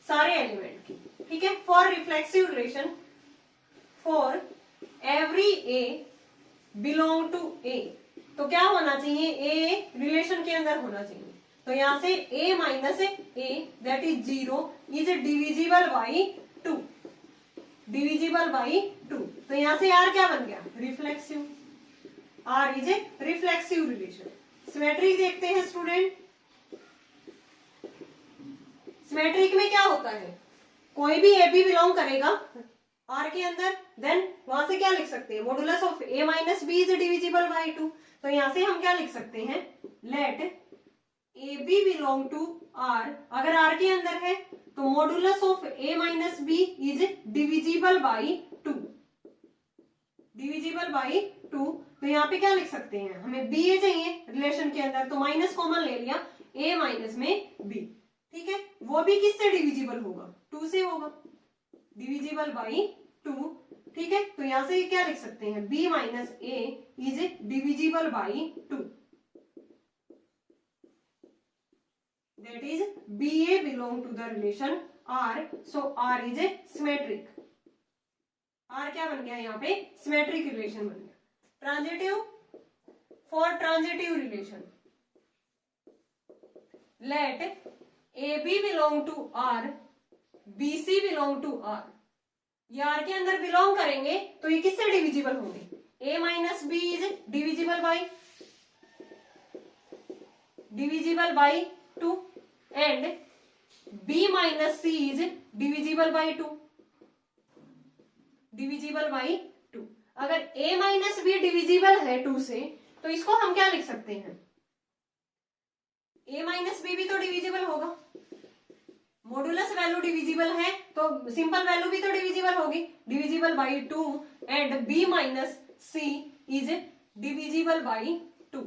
[SPEAKER 1] सारे एलिमेंट की, ठीक है। For reflexive relation for every A belong to A, तो क्या होना चाहिए A रिलेशन के अंदर होना चाहिए, तो यहां से A minus A that is 0 is divisible by 2, divisible by 2, तो यहां से R क्या बन गया reflexive, R is a reflexive relation. Symmetric देखते हैं स्टूडेंट, सिमेट्रिक में क्या होता है कोई भी A B बिलोंग करेगा R के अंदर, देन वहां से क्या लिख सकते हैं modulus of A minus B is divisible by 2, तो यहां से हम क्या लिख सकते हैं let A B belong to R, अगर R के अंदर है तो modulus of A minus B is divisible by 2, divisible by 2, तो यहाँ पे क्या लिख सकते हैं हमें B A चाहिए रिलेशन के अंदर, तो माइनस कॉमन ले लिया A माइनस में B, ठीक है, वो भी किससे डिविजिबल होगा 2 से होगा, डिविजिबल बाई 2, ठीक है, तो यहां से क्या लिख सकते हैं B minus A is divisible by 2, that is BA belong to the relation R, so R is a symmetric. R क्या बन गया यहाँ पे? सिमेट्रिक रिलेशन बन गया. Transitive, for transitive relation let AB belong to R, BC belong to R. ये R के अंदर बिलोंग करेंगे तो ये किससे डिविजिबल होंगे? A minus B is divisible by 2 and B minus C is divisible by 2. अगर A माइनस बी डिविजिबल है 2 से तो इसको हम क्या लिख सकते हैं? A माइनस बी भी तो डिविजिबल होगा. मॉडुलस वैल्यू डिविजिबल है तो सिंपल वैल्यू भी तो डिविजिबल होगी. Divisible by 2 and B minus C is divisible by 2.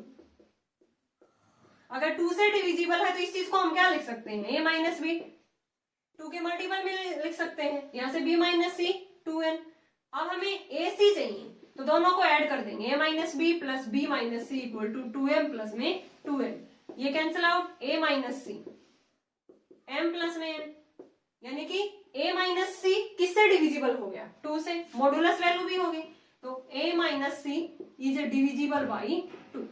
[SPEAKER 1] अगर 2 से डिविजिबल है तो इस चीज को हम क्या लिख सकते हैं? A माइनस बी 2 के मल्टीपल में लिख सकते हैं. यहां से B माइनस सी 2n. अब हमें AC चाहिए तो दोनों को ऐड कर देंगे. A minus B plus B minus C equal to 2m plus में 2n. ये cancel out. A minus C m plus में n, यानी कि A माइनस सी किससे डिविजिबल हो गया? 2 से. मॉडुलस वैल्यू भी होगी तो A minus C is divisible by 2.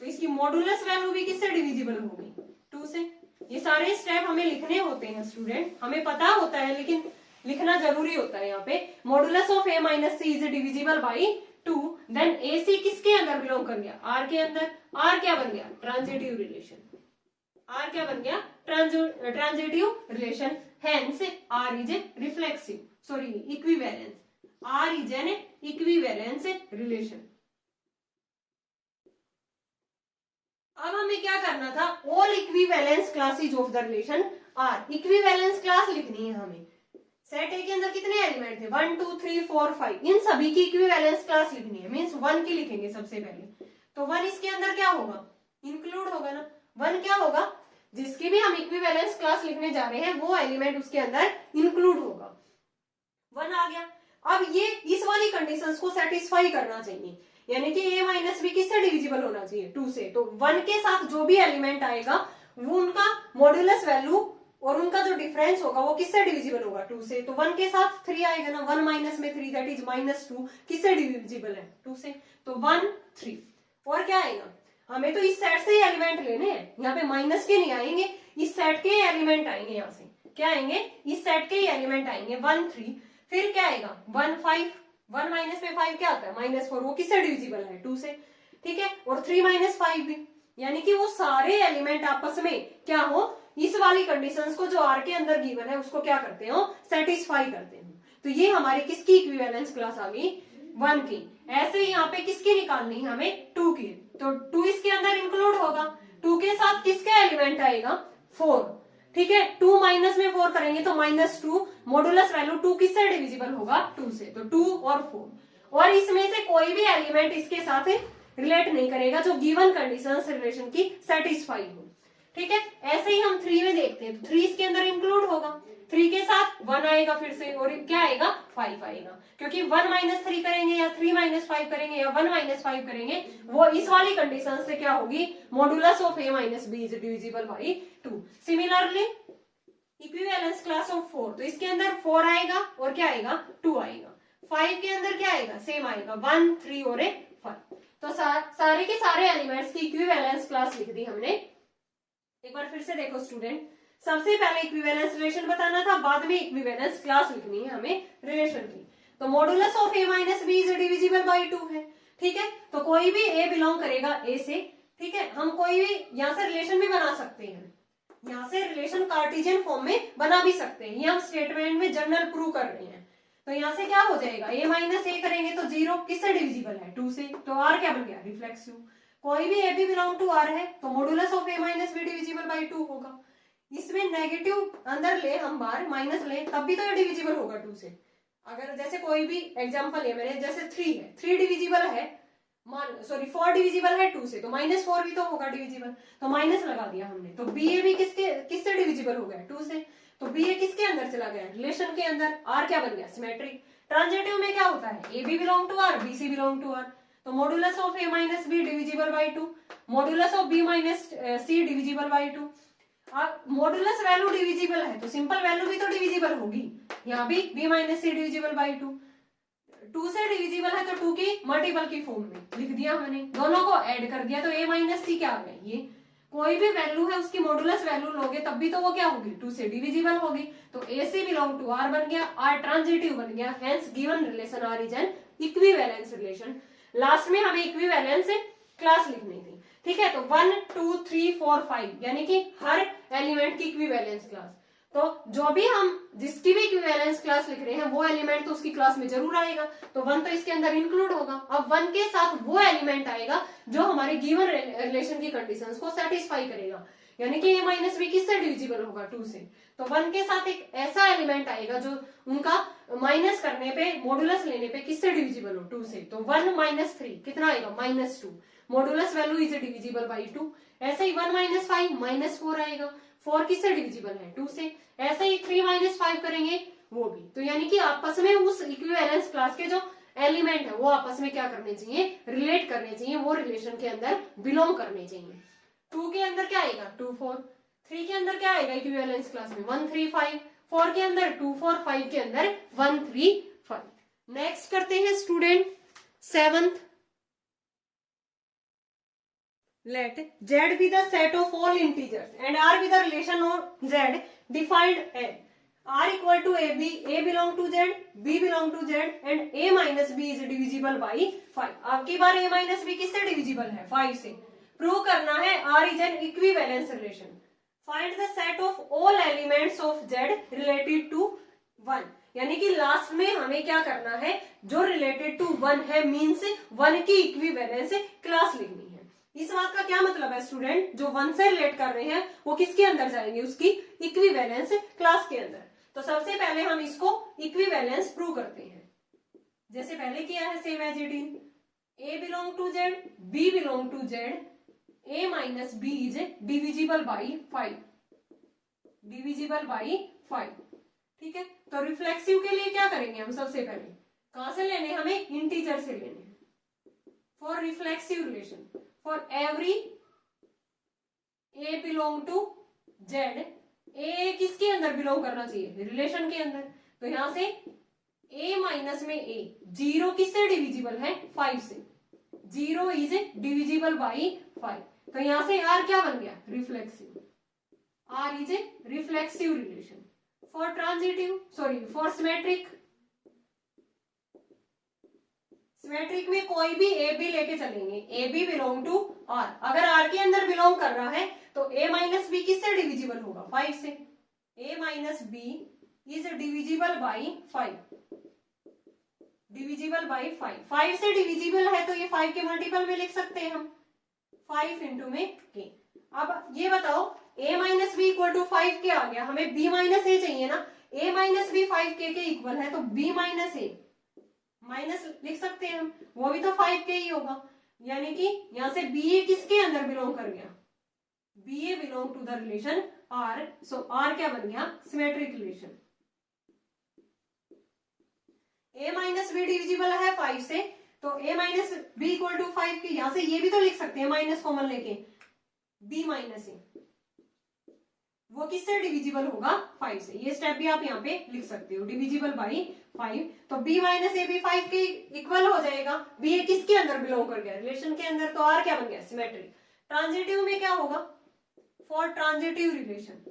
[SPEAKER 1] तो इसकी मॉडुलस वैल्यू भी किससे डिविजिबल होगी? 2 से. ये सारे स्टेप हमें लिखने होते हैं स्टूडेंट, हमें पता होता है लेकिन लिखना जरूरी होता है. यहाँ पे modulus of A minus C is divisible by 2, then AC किसके अंदर बिलोंग कर गया? R के अंदर. R क्या बन गया? Transitive relation. R क्या बन गया? Transitive relation. Hence R is a reflexive, sorry equivalence. R is an equivalence relation. अब हमें क्या करना था? All equivalence classes of the relation R. Equivalence class लिखनी है हमें. सेट ए के अंदर कितने एलिमेंट थे? 1 2 3 4 5. इन सभी की इक्विवेलेंस क्लास लिखनी है. मींस 1 की लिखेंगे सबसे पहले. तो 1 इसके अंदर क्या होगा? इंक्लूड होगा ना. 1 क्या होगा? जिसकी भी हम इक्विवेलेंस क्लास लिखने जा रहे हैं वो एलिमेंट उसके अंदर इंक्लूड होगा. 1 आ गया. अब ये इस वाली कंडीशंस को सेटिस्फाई करना चाहिए, यानी कि A माइनस बी किससे डिविजिबल होना चाहिए? 2 से. तो 1 के साथ जो भी एलिमेंट आएगा वो उनका मॉडुलस वैल्यू और उनका जो डिफरेंस होगा वो किससे डिविजिबल होगा? 2 से. तो 1 के साथ 3 आएगा ना. 1 माइनस में 3 दैट इज माइनस 2 किससे डिविजिबल है? 2 से. तो 1 3. और क्या आएगा? हमें तो इस सेट से ही एलिमेंट लेने हैं. यहाँ पे माइनस के नहीं आएंगे, इस सेट के एलिमेंट आएंगे. यहाँ से क्या आएंगे? इस सेट के ही एलिमेंट आएंगे. 1 3. फिर क्या आएगा? 1 5. 1 माइनस में 5 क्या आता है? माइनस 4. वो किससे डिविजिबल है? 2 से. ठीक है. और 3 माइनस 5 भी, यानी कि वो सारे एलिमेंट आपस में क्या हो? इस वाली कंडीशंस को जो R के अंदर गिवन है उसको क्या करते हो? सेटिस्फाई करते हो. तो ये हमारी किसकी इक्विवेलेंस क्लास आ गई? 1 की. ऐसे ही यहाँ पे किसकी निकालनी है हमें? 2 की. तो 2 इसके अंदर इंक्लूड होगा. 2 के साथ किसका एलिमेंट आएगा? 4. ठीक है. 2 माइनस में 4 करेंगे तो माइनस 2. मॉडुलस वैल्यू 2 किससे डिविजिबल होगा? 2 से. तो 2 और 4. और इसमें से कोई भी एलिमेंट इसके साथ रिलेट नहीं करेगा जो गिवन कंडीशंस रिलेशन की सेटिस्फाई हो. ठीक है. ऐसे ही हम 3 में देखते हैं. तो 3 इसके अंदर इंक्लूड होगा. 3 के साथ 1 आएगा फिर से, और क्या आएगा? 5 आएगा. क्योंकि 1 माइनस 3 करेंगे या 3 माइनस 5 करेंगे या 1 माइनस 5 करेंगे, वो इस वाली कंडीशन से क्या होगी? Modulus of A minus B is divisible by 2. Similarly equivalence class of 4. तो इसके अंदर 4 आएगा और क्या आएगा? 2 आएगा. 5 के अंदर क्या आएगा? सेम आएगा. 1 3 और 5. तो सारे के सारे एलिमेंट्स की इक्विवेलेंस क्लास लिख दी हमने. एक बार फिर से देखो स्टूडेंट, सबसे पहले इक्विवेलेंस रिलेशन बताना था, बाद में इक्विवेलेंस क्लास लिखनी है हमें रिलेशन की. तो modulus of A minus B is divisible by 2 है. ठीक है. तो कोई भी A बिलोंग करेगा A से. ठीक है. हम कोई भी यहाँ से रिलेशन भी बना सकते हैं. यहाँ से रिलेशन कार्टेशियन फॉर्म में बना भी सकते हैं. ये हम स्टेटमेंट में जनरल प्रूव कर रहे हैं. तो यहाँ से क्या हो जाएगा? A माइनस A करेंगे तो 0 किससे डिविजिबल है? 2 से. तो R क्या बन गया? रिफ्लेक्सिव. कोई भी A भी बिलोंग टू R है तो modulus of A minus B divisible by 2 होगा. इसमें नेगेटिव अंदर ले हम बाहर माइनस ले तब भी तो ये डिविजिबल होगा 2 से. अगर जैसे कोई भी एग्जांपल है मेरे, जैसे 3 है, 3 डिविजिबल है, सॉरी 4 डिविजिबल है 2 से, तो माइनस 4 भी तो होगा डिविजिबल. तो माइनस लगा दिया हमने. तो BA भी किससे डिविजिबल हो गया? 2 से. तो BA किसके अंदर चला गया? रिलेशन के अंदर. R क्या बन गया? सिमेट्रिक. ट्रांजिटिव में क्या होता है? AB belong to R, BC belong to R. तो modulus of a minus B divisible by 2, modulus of b minus C divisible by 2। अब मॉडुलस वैल्यू डिविजिबल है तो सिंपल वैल्यू भी तो डिविजिबल होगी, यहाँ भी b minus C divisible by 2, 2 से डिविजिबल है तो 2 की मल्टीपल की फॉर्म में लिख दिया हमने, दोनों को ऐड कर दिया तो a माइनस सी क्या आ गया, ये कोई भी वैल्यू है उसकी मॉडुलस वैल्यू लोगे तब भी तो वो क्या होगी, 2 से डिविजिबल होगी, तो a से बिलोंग टू r बन गया, r ट्रांजिटिव बन गया, hence given relation r is an equivalence relation. Last में हमें इक्विवेलेंस क्लास लिखनी थी, ठीक है, तो 1 2 3 4 5 यानी कि हर एलिमेंट की इक्विवेलेंस क्लास, तो जो भी हम जिसकी भी इक्विवेलेंस क्लास लिख रहे हैं वो एलिमेंट तो उसकी क्लास में जरूर आएगा, तो 1 तो इसके अंदर इंक्लूड होगा। अब 1 के साथ वो एलिमेंट आएगा जो हमारे गिवन रिलेशन की कंडीशंस को सेटिस्फाई करेगा, यानी कि a माइनस बी किससे डिविजिबल होगा, 2 से, तो 1 के साथ एक ऐसा एलिमेंट आएगा जो उनका माइनस करने पे मॉडुलस लेने पे किससे डिविजिबल हो, 2 से, तो 1 माइनस 3 कितना आएगा, -2, modulus value is divisible by 2। ऐसे ही 1 माइनस 5 -4 आएगा, 4 किससे डिविजिबल है, 2 से। ऐसे ही 3 माइनस 5 करेंगे वो भी, तो यानी कि आपस में उस इक्विवेलेंस क्लास के जो एलिमेंट है वो आपस में क्या करने चाहिए, रिलेट करने चाहिए, वो रिलेशन के अंदर बिलोंग करने चाहिए। 2 के अंदर क्या आएगा, 2 4, 3 के अंदर क्या आएगा इक्विवेलेंस क्लास में, 1 3 5, 4 के अंदर 2 4, 5 के अंदर 1 3 5। नेक्स्ट करते हैं student 7th, let z be the set of all integers and r be the relation of z defined as r equal to ab, a belong to z, b belong to z and a minus b is divisible by 5। अब की बार a minus b किससे divisible है, 5 से। Prove करना है r is an equivalence relation, find the set of all elements of z related to 1, यानी कि last में हमें क्या करना है, जो रिलेटेड टू 1 है मीन्स 1 की इक्विवेलेंस क्लास लिखनी है। इस बात का क्या मतलब है स्टूडेंट, जो 1 से रिलेट कर रहे हैं वो किसके अंदर जाएंगे, उसकी इक्विवेलेंस क्लास के अंदर। तो सबसे पहले हम इसको इक्विवेलेंस प्रूव करते हैं, जैसे पहले किया है same as it is, a belong to z, b belong to z, a minus b is divisible by 5, divisible by 5, ठीक है। तो रिफ्लेक्सिव के लिए क्या करेंगे हम, सबसे पहले कहां से लेने, हमें इंटीजर से लेने हैं। For reflexive relation, for every a belong to z, a किसके अंदर बिलोंग करना चाहिए, रिलेशन के अंदर, तो यहां से a माइनस में a, 0 किससे डिविजिबल है, 5 से, 0 इज डिविजिबल बाई 5, तो यहां से r क्या बन गया, reflexive, r is a reflexive relation. For transitive, sorry for symmetric, symmetric में कोई भी ए बी लेके चलेंगे, A B belong to R, अगर आर के अंदर बिलोंग कर रहा है तो ए माइनस बी किससे डिविजिबल होगा, 5 से, A minus B is divisible by 5, divisible by 5, 5 से डिविजिबल है तो ये 5 के मल्टीपल में लिख सकते हैं हम, 5 इंटू में के। अब ये बताओ a minus B equal to 5 के आ गया, हमें b माइनस ए चाहिए ना, a माइनस बी 5 के इक्वल है तो b माइनस ए माइनस लिख सकते हैं हम, वो भी तो 5 के ही होगा, यानी कि यहां से बी ए किसके अंदर बिलोंग कर गया, B A belong to the relation R, so R क्या बन गया, symmetric relation. a minus B divisible है 5 से, तो a minus B equal to 5 के, यहां से ये भी तो लिख सकते हैं माइनस कॉमन लेके, b माइनस ए, वो किससे डिविजिबल होगा, 5 से, ये स्टेप भी आप यहाँ पे लिख सकते हो, डिविजिबल बाई 5, तो b माइनस ए भी 5 के इक्वल हो जाएगा, b ए किसके अंदर बिलोंग कर गया, रिलेशन के अंदर, तो r क्या बन गया, सिमेट्रिक। ट्रांजिटिव में क्या होगा, for transitive relation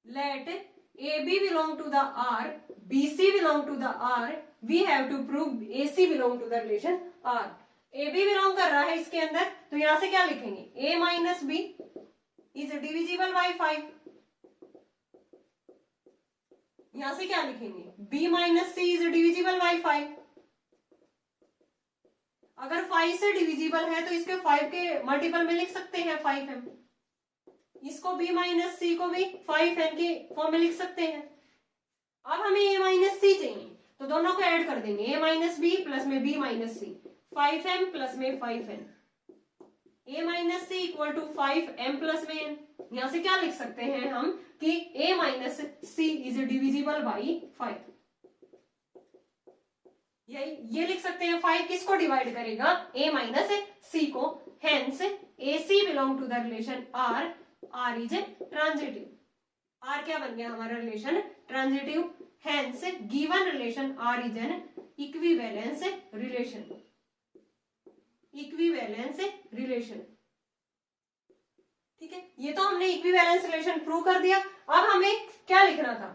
[SPEAKER 1] let A B belong to the R, B C belong to the R, we have to prove A C belong to the relation R. A B belong कर रहा है इसके अंदर, तो यहां से क्या लिखेंगे, a minus B is divisible by 5, यहां से क्या लिखेंगे, b minus C is divisible by 5, अगर 5 से डिविजिबल है तो इसके 5 के मल्टीपल में लिख सकते हैं 5m, इसको b माइनस सी को भी 5n के फॉर्म में लिख सकते हैं। अब हमें a माइनस सी चाहिए तो दोनों को ऐड कर देंगे, a माइनस बी प्लस में b minus C, 5m plus में 5n, a minus C equal to 5m plus में n, यहां से क्या लिख सकते हैं हम कि a minus C is divisible by 5। ये लिख सकते हैं 5 किसको डिवाइड करेगा, a माइनस c को, hence AC belong to the relation R is transitive. R क्या बन गया हमारा relation, transitive, hence given relation R is an equivalence relation, equivalence relation. ठीक है, ये तो हमने इक्विवेलेंस रिलेशन प्रूव कर दिया। अब हमें क्या लिखना था,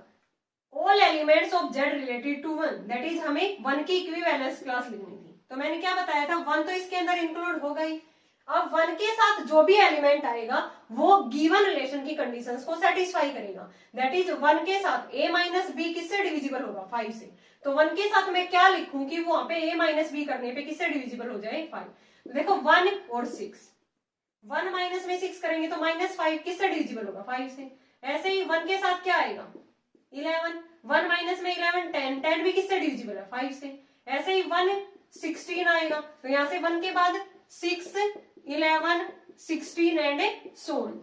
[SPEAKER 1] all elements of Z related to 1, that is हमें 1 की इक्विवेलेंस क्लास लिखनी थी। तो मैंने क्या बताया था, 1 तो इसके अंदर इंक्लूड होगा ही। अब 1 के साथ जो भी एलिमेंट आएगा वो गिवन रिलेशन की कंडीशंस को सेटिस्फाई करेगा, दैट इज 1 के साथ a माइनस बी किससे डिविजिबल होगा, 5 से। तो 1 के साथ मैं क्या लिखूं कि वहां पे a माइनस बी करने पे किससे डिविजिबल हो जाए, 5। तो देखो 1 और 6, 1 माइनस में 6 करेंगे तो -5 किससे डिविजिबल होगा, 5 से। ऐसे ही 1 के साथ क्या आएगा, 11, 1 माइनस में 11, 10 भी किससे डिविजिबल है, 5 से। ऐसे ही 1 16 आएगा, तो यहां से 1 के बाद 6 11 16 एंड सो ऑन।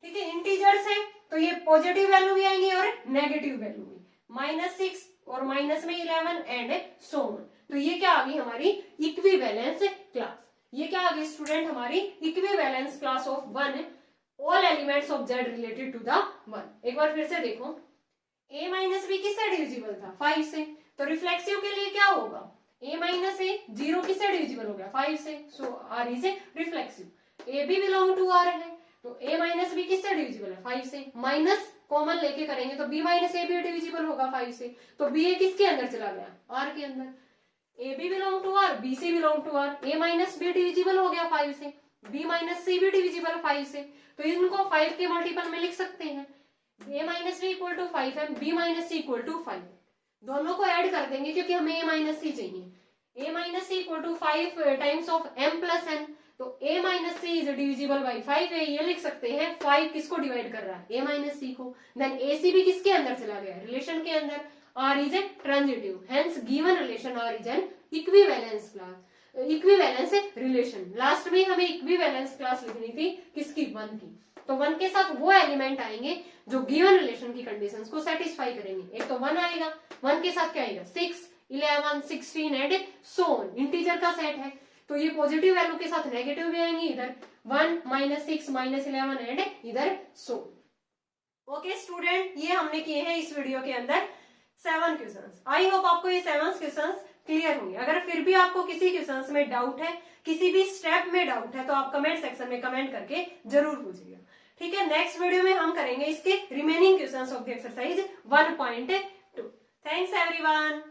[SPEAKER 1] ठीक है, इंटीजर्स है तो ये पॉजिटिव वैल्यू भी आएंगी और नेगेटिव वैल्यू भी, -6 और माइनस में 11 एंड सो ऑन। तो ये क्या आ गई हमारी इक्विवेलेंस क्लास। ये क्या आ गई स्टूडेंट, हमारी equivalence class of 1 all elements of Z related to the 1। एक बार फिर से देखो, a माइनस बी किससे डिविजिबल था, 5 से। तो रिफ्लेक्सिव के लिए क्या होगा, a माइनस ए 0 किससे डिविजिबल हो गया, 5 से। सो R is a reflexive. a भी बिलोंग टू R है, तो a माइनस बी किससे डिविजिबल है, 5 से। माइनस कॉमन लेके करेंगे तो b माइनस ए भी डिविजिबल होगा 5 से। तो b a किसके अंदर चला गया, R के अंदर। a b belong to R, b c belong to R, a minus B divisible हो गया 5 से, b माइनस सी भी डिविजिबल 5 से। तो इनको 5 के मल्टीपल में लिख सकते हैं, a minus B equal to 5 है, b minus C equal to 5। दोनों को ऐड कर देंगे क्योंकि हमें a माइनस सी चाहिए। a minus C equal to 5 times of m plus n, तो a minus C is divisible by 5 है। ये लिख सकते हैं 5 किसको डिवाइड कर रहा है, a माइनस सी को। देन ac भी किसके अंदर चला गया, रिलेशन के अंदर। R is a transitive, hence given relation R is an equivalence class, equivalence relation. Last में हमें इक्विवेलेंस क्लास लिखनी थी किसकी, 1 की। तो 1 के साथ वो एलिमेंट आएंगे जो गिवन रिलेशन की कंडीशंस को सेटिस्फाई करेंगे। एक तो 1 आएगा, 1 के साथ क्या आएगा, 6 11 16 एंड सो ऑन, इंटीजर का सेट है। तो ये पॉजिटिव वैल्यू के साथ नेगेटिव भी आएंगे, इधर 1 -6 -11 एंड इधर सो। ओके स्टूडेंट, ये हमने किए हैं इस वीडियो के अंदर 7 क्वेश्चंस। आई होप आपको ये 7 क्वेश्चंस क्लियर होंगे। अगर फिर भी आपको किसी क्वेश्चंस में डाउट है, किसी भी स्टेप में डाउट है, तो आप कमेंट सेक्शन में कमेंट करके जरूर पूछिएगा। ठीक है, नेक्स्ट वीडियो में हम करेंगे इसके remaining questions of the exercise 1.2। Thanks everyone.